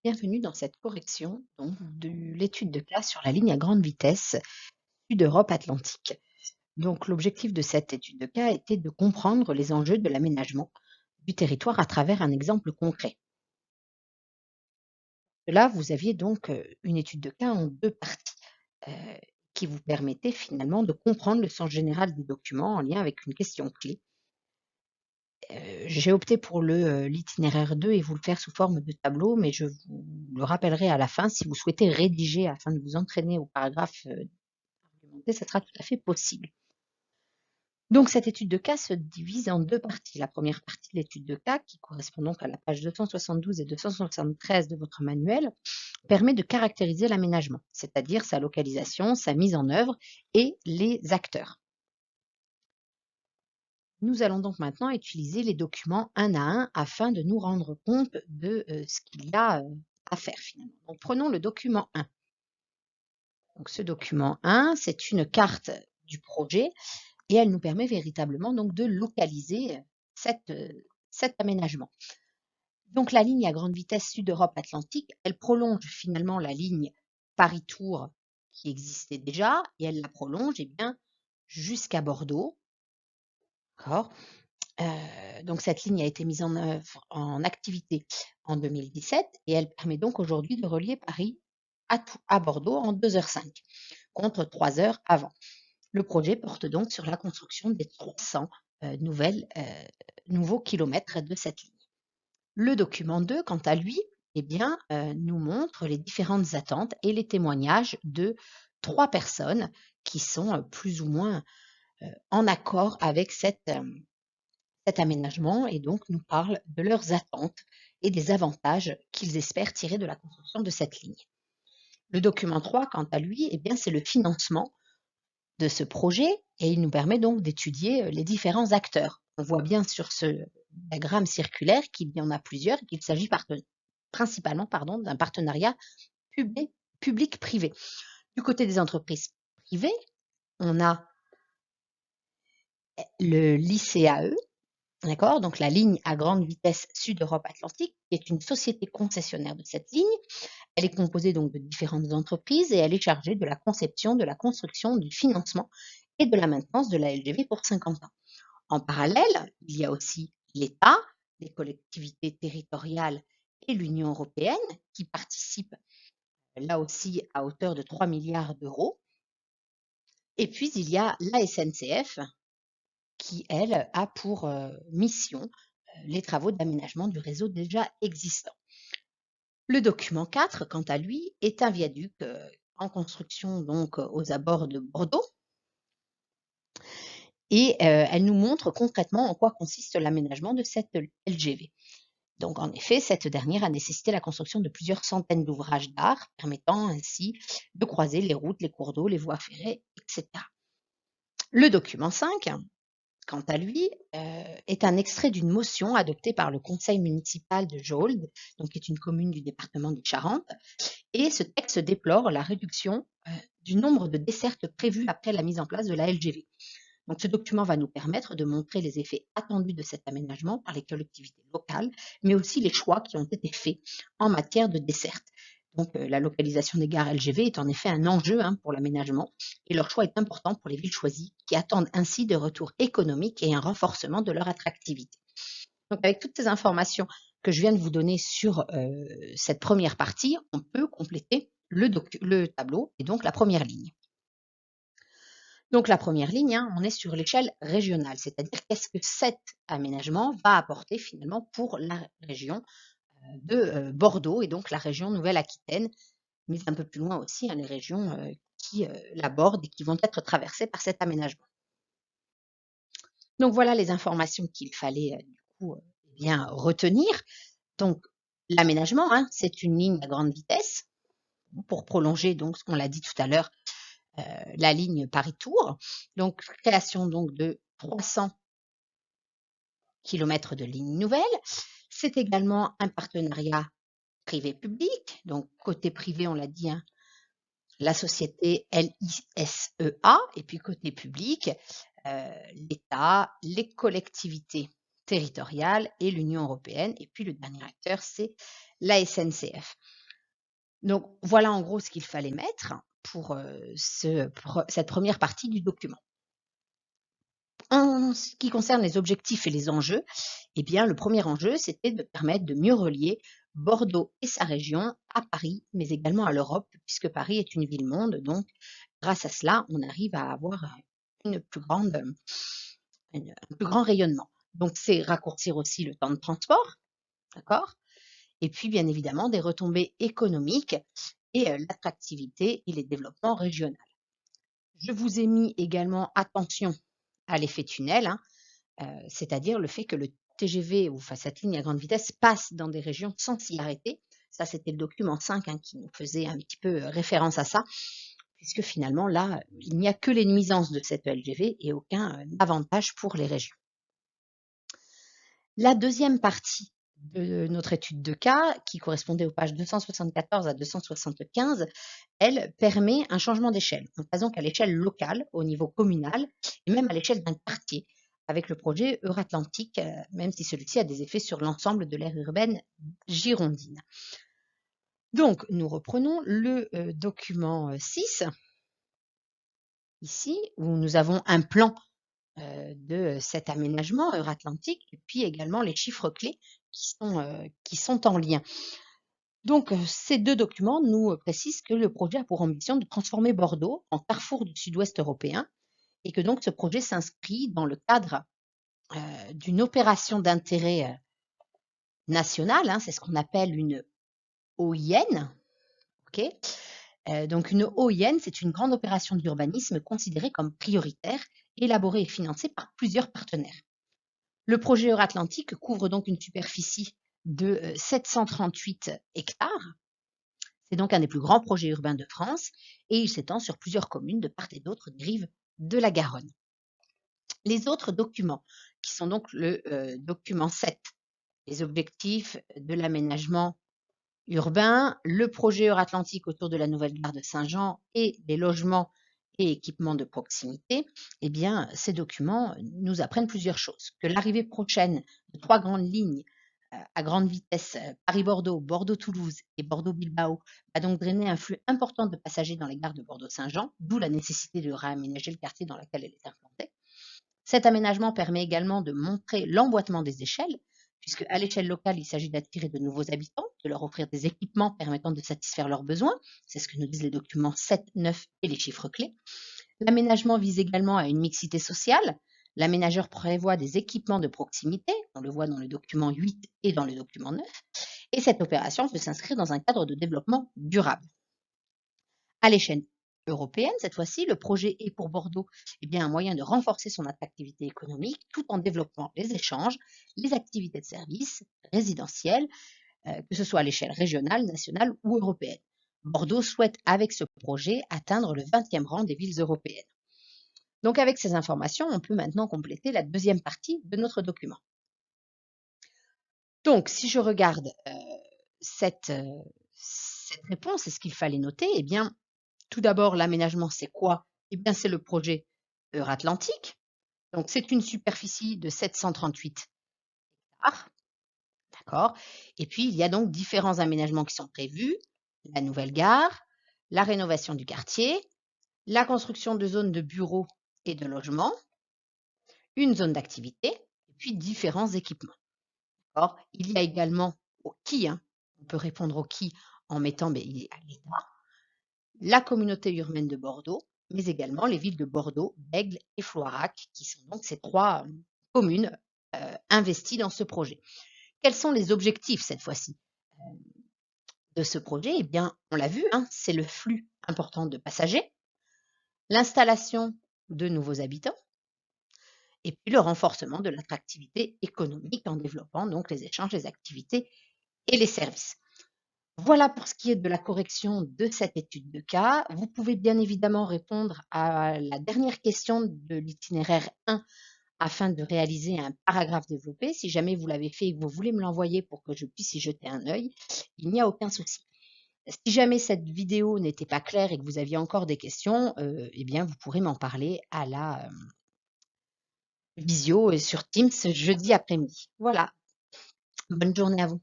bienvenue dans cette correction donc, de l'étude de cas sur la ligne à grande vitesse Sud-Europe Atlantique. Donc, l'objectif de cette étude de cas était de comprendre les enjeux de l'aménagement du territoire à travers un exemple concret. Là, vous aviez donc une étude de cas en deux parties euh, qui vous permettait finalement de comprendre le sens général des documents en lien avec une question clé. J'ai opté pour l'itinéraire 2 et vous le faire sous forme de tableau, mais je vous le rappellerai à la fin si vous souhaitez rédiger afin de vous entraîner au paragraphe, argumenté, ça sera tout à fait possible. Donc cette étude de cas se divise en 2 parties. La première partie de l'étude de cas, qui correspond donc à la page 272 et 273 de votre manuel, permet de caractériser l'aménagement, c'est-à-dire sa localisation, sa mise en œuvre et les acteurs. Nous allons donc maintenant utiliser les documents un à un afin de nous rendre compte de ce qu'il y a à faire finalement. Donc prenons le document 1. Donc ce document 1, c'est une carte du projet et elle nous permet véritablement donc de localiser cet aménagement. Donc la ligne à grande vitesse Sud-Europe Atlantique, elle prolonge finalement la ligne Paris-Tours qui existait déjà et elle la prolonge bien jusqu'à Bordeaux. D'accord. Donc cette ligne a été mise en œuvre en activité en 2017 et elle permet donc aujourd'hui de relier Paris à Bordeaux en 2h05 contre 3 heures avant. Le projet porte donc sur la construction des 300 nouveaux kilomètres de cette ligne. Le document 2, quant à lui, nous montre les différentes attentes et les témoignages de 3 personnes qui sont plus ou moins en accord avec cet aménagement et donc nous parlent de leurs attentes et des avantages qu'ils espèrent tirer de la construction de cette ligne. Le document 3, quant à lui, c'est le financement de ce projet et il nous permet donc d'étudier les différents acteurs. On voit bien sur ce diagramme circulaire qu'il y en a plusieurs et qu'il s'agit principalement d'un partenariat public-privé. Du côté des entreprises privées, on a l'ICAE, d'accord, donc la ligne à grande vitesse Sud-Europe Atlantique, qui est une société concessionnaire de cette ligne. Elle est composée donc de différentes entreprises et elle est chargée de la conception, de la construction, du financement et de la maintenance de la LGV pour 50 ans. En parallèle, il y a aussi l'État, les collectivités territoriales et l'Union européenne qui participent là aussi à hauteur de 3 milliards d'euros. Et puis, il y a la SNCF qui, elle, a pour mission les travaux d'aménagement du réseau déjà existant. Le document 4, quant à lui, est un viaduc en construction donc aux abords de Bordeaux et elle nous montre concrètement en quoi consiste l'aménagement de cette LGV. Donc en effet, cette dernière a nécessité la construction de plusieurs centaines d'ouvrages d'art permettant ainsi de croiser les routes, les cours d'eau, les voies ferrées, etc. Le document 5, quant à lui, est un extrait d'une motion adoptée par le conseil municipal de Jauldes, donc qui est une commune du département des Charentes, et ce texte déplore la réduction du nombre de dessertes prévues après la mise en place de la LGV. Donc ce document va nous permettre de montrer les effets attendus de cet aménagement par les collectivités locales, mais aussi les choix qui ont été faits en matière de desserte. Donc la localisation des gares LGV est en effet un enjeu pour l'aménagement et leur choix est important pour les villes choisies qui attendent ainsi des retours économiques et un renforcement de leur attractivité. Donc avec toutes ces informations que je viens de vous donner sur cette première partie, on peut compléter le tableau et donc la première ligne. Donc la première ligne, on est sur l'échelle régionale, c'est-à-dire qu'est-ce que cet aménagement va apporter finalement pour la région de Bordeaux et donc la région Nouvelle-Aquitaine, mais un peu plus loin aussi, les régions qui l'abordent et qui vont être traversées par cet aménagement. Donc voilà les informations qu'il fallait du coup retenir. Donc l'aménagement, c'est une ligne à grande vitesse pour prolonger, donc on l'a dit tout à l'heure, la ligne Paris-Tours. Donc création donc de 300 kilomètres de ligne nouvelle. C'est également un partenariat privé-public. Donc côté privé, on l'a dit, la société LISEA, et puis côté public, l'État, les collectivités territoriales et l'Union européenne. Et puis le dernier acteur, c'est la SNCF. Donc voilà en gros ce qu'il fallait mettre pour cette première partie du document. En ce qui concerne les objectifs et les enjeux, eh bien, le premier enjeu, c'était de permettre de mieux relier Bordeaux et sa région à Paris, mais également à l'Europe, puisque Paris est une ville-monde. Donc, grâce à cela, on arrive à avoir un plus grand rayonnement. Donc, c'est raccourcir aussi le temps de transport, d'accord? Et puis, bien évidemment, des retombées économiques et l'attractivité et les développements régionaux. Je vous ai mis également attention à l'effet tunnel, hein, c'est-à-dire le fait que le TGV ou enfin cette ligne à grande vitesse passe dans des régions sans s'y arrêter. Ça, c'était le document 5 hein, qui nous faisait un petit peu référence à ça, puisque finalement, là, il n'y a que les nuisances de cette LGV et aucun avantage pour les régions. La deuxième partie de notre étude de cas, qui correspondait aux pages 274 à 275, elle permet un changement d'échelle. On passe donc à l'échelle locale, au niveau communal, et même à l'échelle d'un quartier, avec le projet Euratlantique, même si celui-ci a des effets sur l'ensemble de l'aire urbaine girondine. Donc, nous reprenons le document 6, ici, où nous avons un plan de cet aménagement Euratlantique, et puis également les chiffres clés qui sont en lien. Donc, ces deux documents nous précisent que le projet a pour ambition de transformer Bordeaux en carrefour du sud-ouest européen et que donc ce projet s'inscrit dans le cadre d'une opération d'intérêt national, hein, c'est ce qu'on appelle une OIN. Okay, donc une OIN, c'est une grande opération d'urbanisme considérée comme prioritaire, élaborée et financée par plusieurs partenaires. Le projet Euratlantique couvre donc une superficie de 738 hectares. C'est donc un des plus grands projets urbains de France et il s'étend sur plusieurs communes de part et d'autre des rives de la Garonne. Les autres documents, qui sont donc le document 7, les objectifs de l'aménagement urbain, le projet Euratlantique autour de la nouvelle gare de Saint-Jean et des logements et équipements de proximité, eh bien, ces documents nous apprennent plusieurs choses. Que l'arrivée prochaine de 3 grandes lignes à grande vitesse Paris-Bordeaux, Bordeaux-Toulouse et Bordeaux-Bilbao va donc drainer un flux important de passagers dans les gares de Bordeaux-Saint-Jean, d'où la nécessité de réaménager le quartier dans lequel elle est implantée. Cet aménagement permet également de montrer l'emboîtement des échelles, puisque à l'échelle locale, il s'agit d'attirer de nouveaux habitants, de leur offrir des équipements permettant de satisfaire leurs besoins. C'est ce que nous disent les documents 7, 9 et les chiffres clés. L'aménagement vise également à une mixité sociale. L'aménageur prévoit des équipements de proximité, on le voit dans le document 8 et dans le document 9, et cette opération peut s'inscrire dans un cadre de développement durable. À l'échelle européenne, cette fois-ci, le projet est pour Bordeaux un moyen de renforcer son attractivité économique tout en développant les échanges, les activités de services résidentielles, que ce soit à l'échelle régionale, nationale ou européenne. Bordeaux souhaite, avec ce projet, atteindre le 20e rang des villes européennes. Donc, avec ces informations, on peut maintenant compléter la deuxième partie de notre document. Donc, si je regarde cette réponse, est-ce qu'il fallait noter? Eh bien, tout d'abord, l'aménagement, c'est quoi? Eh bien, c'est le projet Euratlantique. Donc, c'est une superficie de 738 hectares. D'accord? Et puis, il y a donc différents aménagements qui sont prévus. La nouvelle gare, la rénovation du quartier, la construction de zones de bureaux et de logements, une zone d'activité, et puis différents équipements. D'accord? Il y a également au qui, hein, on peut répondre au qui en mettant il est à l'État, la communauté urbaine de Bordeaux, mais également les villes de Bordeaux, Bègles et Floirac, qui sont donc ces 3 communes investies dans ce projet. Quels sont les objectifs cette fois-ci de ce projet? Eh bien, on l'a vu, hein, c'est le flux important de passagers, l'installation de nouveaux habitants, et puis le renforcement de l'attractivité économique en développant donc les échanges, les activités et les services. Voilà pour ce qui est de la correction de cette étude de cas. Vous pouvez bien évidemment répondre à la dernière question de l'itinéraire 1 afin de réaliser un paragraphe développé. Si jamais vous l'avez fait et que vous voulez me l'envoyer pour que je puisse y jeter un œil, il n'y a aucun souci. Si jamais cette vidéo n'était pas claire et que vous aviez encore des questions, eh bien vous pourrez m'en parler à la visio et sur Teams jeudi après-midi. Voilà, bonne journée à vous.